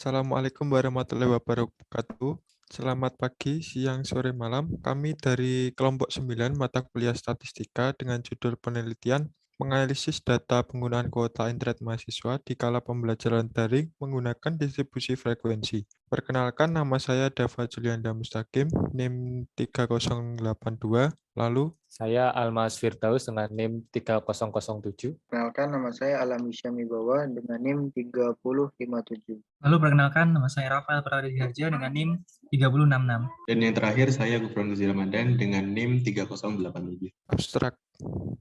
Assalamualaikum warahmatullahi wabarakatuh. Selamat pagi, siang, sore, malam. Kami dari kelompok 9 mata kuliah statistika dengan judul penelitian menganalisis data penggunaan kuota internet mahasiswa di kala pembelajaran daring menggunakan distribusi frekuensi. Perkenalkan, nama saya Dava Julianda Mustaqim, NIM 3082. Lalu, Saya Almas Firdaus dengan NIM 3007. Perkenalkan, nama saya Alam Hisyam Wibawa dengan NIM 3057. Lalu perkenalkan, nama saya Rafael Pradedi Harja dengan NIM 3066. Dan yang terakhir, saya Gufron Guzi Ramadan dengan NIM 3087. abstrak.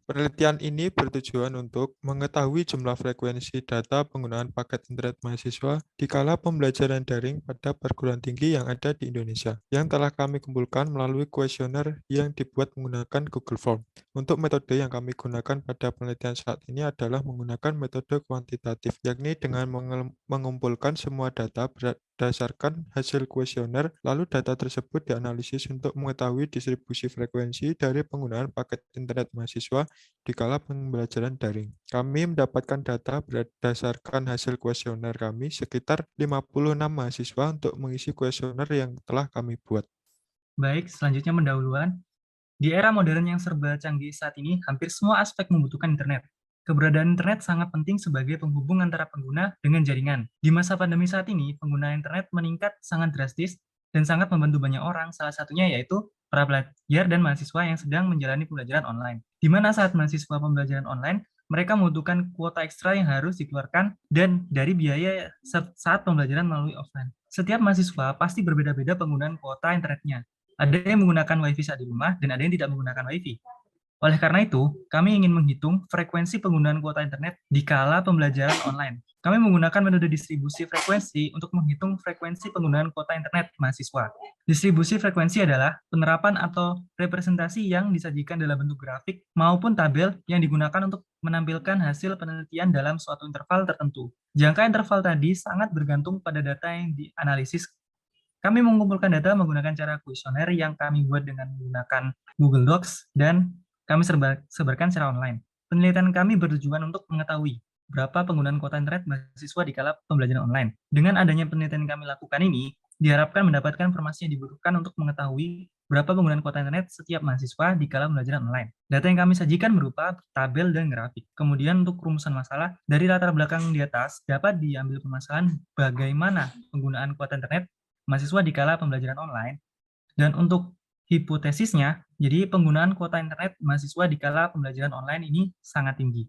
Penelitian ini bertujuan untuk mengetahui jumlah frekuensi data penggunaan paket internet mahasiswa di kala pembelajaran daring pada perguruan tinggi yang ada di Indonesia, yang telah kami kumpulkan melalui kuesioner yang dibuat menggunakan Google Form. Untuk metode yang kami gunakan pada penelitian saat ini adalah menggunakan metode kuantitatif, yakni dengan mengumpulkan semua data berdasarkan hasil kuesioner, lalu data tersebut dianalisis untuk mengetahui distribusi frekuensi dari penggunaan paket internet mahasiswa di kala pembelajaran daring. Kami mendapatkan data berdasarkan hasil kuesioner kami sekitar 56 mahasiswa untuk mengisi kuesioner yang telah kami buat. Baik, selanjutnya pendahuluan. Di era modern yang serba canggih saat ini, hampir semua aspek membutuhkan internet. Keberadaan internet sangat penting sebagai penghubung antara pengguna dengan jaringan. Di masa pandemi saat ini, penggunaan internet meningkat sangat drastis dan sangat membantu banyak orang, salah satunya yaitu para pelajar dan mahasiswa yang sedang menjalani pembelajaran online. Di mana saat mahasiswa pembelajaran online, mereka membutuhkan kuota ekstra yang harus dikeluarkan dan dari biaya saat pembelajaran melalui offline. Setiap mahasiswa pasti berbeda-beda penggunaan kuota internetnya. Ada yang menggunakan WiFi saat di rumah dan ada yang tidak menggunakan WiFi. Oleh karena itu, kami ingin menghitung frekuensi penggunaan kuota internet di kala pembelajaran online. Kami menggunakan metode distribusi frekuensi untuk menghitung frekuensi penggunaan kuota internet mahasiswa. Distribusi frekuensi adalah penerapan atau representasi yang disajikan dalam bentuk grafik maupun tabel yang digunakan untuk menampilkan hasil penelitian dalam suatu interval tertentu. Jangka interval tadi sangat bergantung pada data yang dianalisis. Kami mengumpulkan data menggunakan cara kuesioner yang kami buat dengan menggunakan Google Docs dan kami sebarkan secara online. Penelitian kami bertujuan untuk mengetahui berapa penggunaan kuota internet mahasiswa di kala pembelajaran online. Dengan adanya penelitian yang kami lakukan ini, diharapkan mendapatkan informasi yang dibutuhkan untuk mengetahui berapa penggunaan kuota internet setiap mahasiswa di kala pembelajaran online. Data yang kami sajikan berupa tabel dan grafik. Kemudian untuk rumusan masalah, dari latar belakang di atas dapat diambil permasalahan bagaimana penggunaan kuota internet mahasiswa di kala pembelajaran online. Dan untuk hipotesisnya, jadi penggunaan kuota internet mahasiswa di kala pembelajaran online ini sangat tinggi.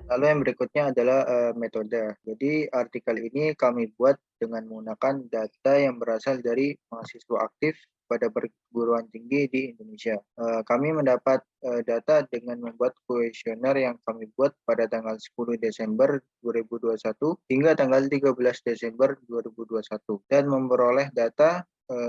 Lalu yang berikutnya adalah metode. Jadi artikel ini kami buat dengan menggunakan data yang berasal dari mahasiswa aktif pada perguruan tinggi di Indonesia. Kami mendapat data dengan membuat kuesioner yang kami buat pada tanggal 10 Desember 2021 hingga tanggal 13 Desember 2021 dan memperoleh data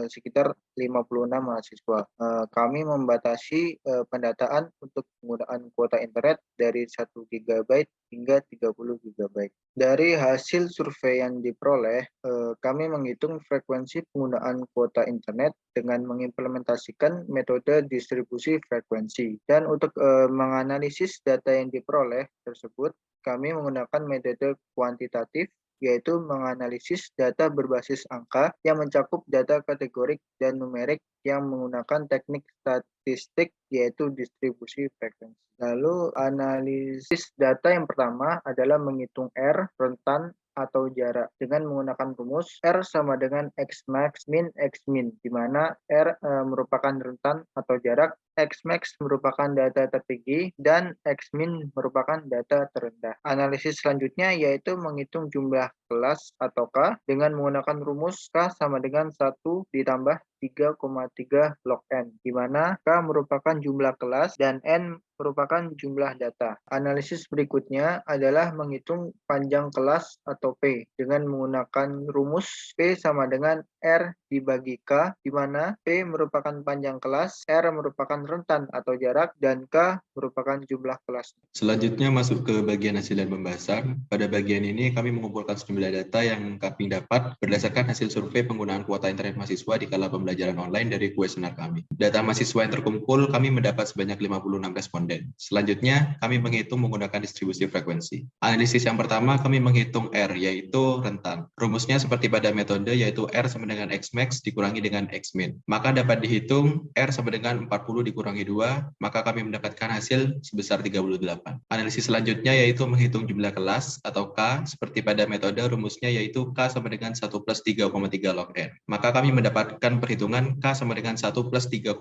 sekitar 56 mahasiswa. Kami membatasi pendataan untuk penggunaan kuota internet dari 1 GB hingga 30 GB. Dari hasil survei yang diperoleh, kami menghitung frekuensi penggunaan kuota internet dengan mengimplementasikan metode distribusi frekuensi. Dan untuk menganalisis data yang diperoleh tersebut, kami menggunakan metode kuantitatif, yaitu menganalisis data berbasis angka yang mencakup data kategorik dan numerik yang menggunakan teknik statistik, yaitu distribusi frekuensi. Lalu analisis data yang pertama adalah menghitung R, rentan atau jarak dengan menggunakan rumus R sama dengan X max min X min, di mana R merupakan rentan atau jarak, X max merupakan data tertinggi, dan X min merupakan data terendah. Analisis selanjutnya yaitu menghitung jumlah kelas atau K dengan menggunakan rumus K sama dengan 1 ditambah 3,3 log N, di mana K merupakan jumlah kelas dan N merupakan jumlah data. Analisis berikutnya adalah menghitung panjang kelas atau P dengan menggunakan rumus P sama dengan R dibagi K, di mana P merupakan panjang kelas, R merupakan rentan atau jarak, dan K merupakan jumlah kelas. Selanjutnya masuk ke bagian hasil dan pembahasan. Pada bagian ini kami mengumpulkan sejumlah data yang kami dapat berdasarkan hasil survei penggunaan kuota internet mahasiswa di kala pembelajaran online dari kuesioner kami. Data mahasiswa yang terkumpul kami mendapat sebanyak 56 responden responden. Selanjutnya, kami menghitung menggunakan distribusi frekuensi. Analisis yang pertama, kami menghitung R, yaitu rentan. Rumusnya seperti pada metode, yaitu R sama dengan X max dikurangi dengan X min. Maka dapat dihitung R sama dengan 40 dikurangi 2, maka kami mendapatkan hasil sebesar 38. Analisis selanjutnya yaitu menghitung jumlah kelas atau K, seperti pada metode rumusnya yaitu K sama dengan 1 plus 3,3 log N. Maka kami mendapatkan perhitungan K sama dengan 1 plus 3,3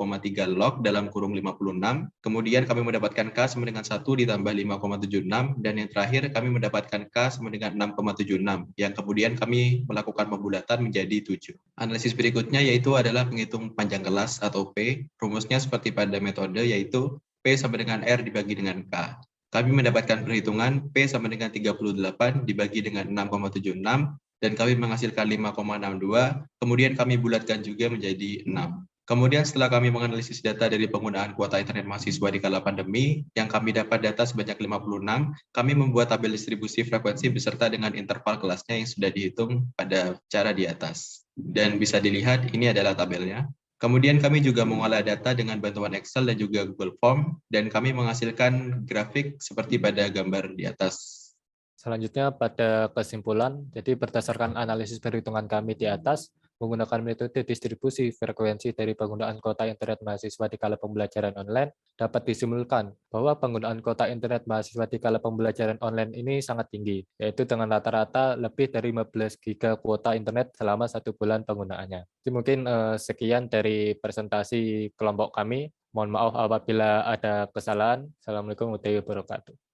log dalam kurung 56, kemudian kami mendapatkan K sama dengan 1 ditambah 5,76, dan yang terakhir kami mendapatkan K sama dengan 6,76, yang kemudian kami melakukan pembulatan menjadi 7. Analisis berikutnya yaitu adalah menghitung panjang kelas atau P, rumusnya seperti pada metode yaitu P sama dengan R dibagi dengan K. Kami mendapatkan perhitungan P sama dengan 38 dibagi dengan 6,76, dan kami menghasilkan 5,62, kemudian kami bulatkan juga menjadi 6. Kemudian setelah kami menganalisis data dari penggunaan kuota internet mahasiswa di kala pandemi, yang kami dapat data sebanyak 56, kami membuat tabel distribusi frekuensi beserta dengan interval kelasnya yang sudah dihitung pada cara di atas. Dan bisa dilihat, ini adalah tabelnya. Kemudian kami juga mengolah data dengan bantuan Excel dan juga Google Form, dan kami menghasilkan grafik seperti pada gambar di atas. Selanjutnya pada kesimpulan, jadi berdasarkan analisis perhitungan kami di atas, menggunakan metode distribusi frekuensi dari penggunaan kuota internet mahasiswa di kala pembelajaran online, dapat disimpulkan bahwa penggunaan kuota internet mahasiswa di kala pembelajaran online ini sangat tinggi, yaitu dengan rata-rata lebih dari 15 giga kuota internet selama 1 bulan penggunaannya. Jadi mungkin sekian dari presentasi kelompok kami. Mohon maaf apabila ada kesalahan. Assalamualaikum warahmatullahi wabarakatuh.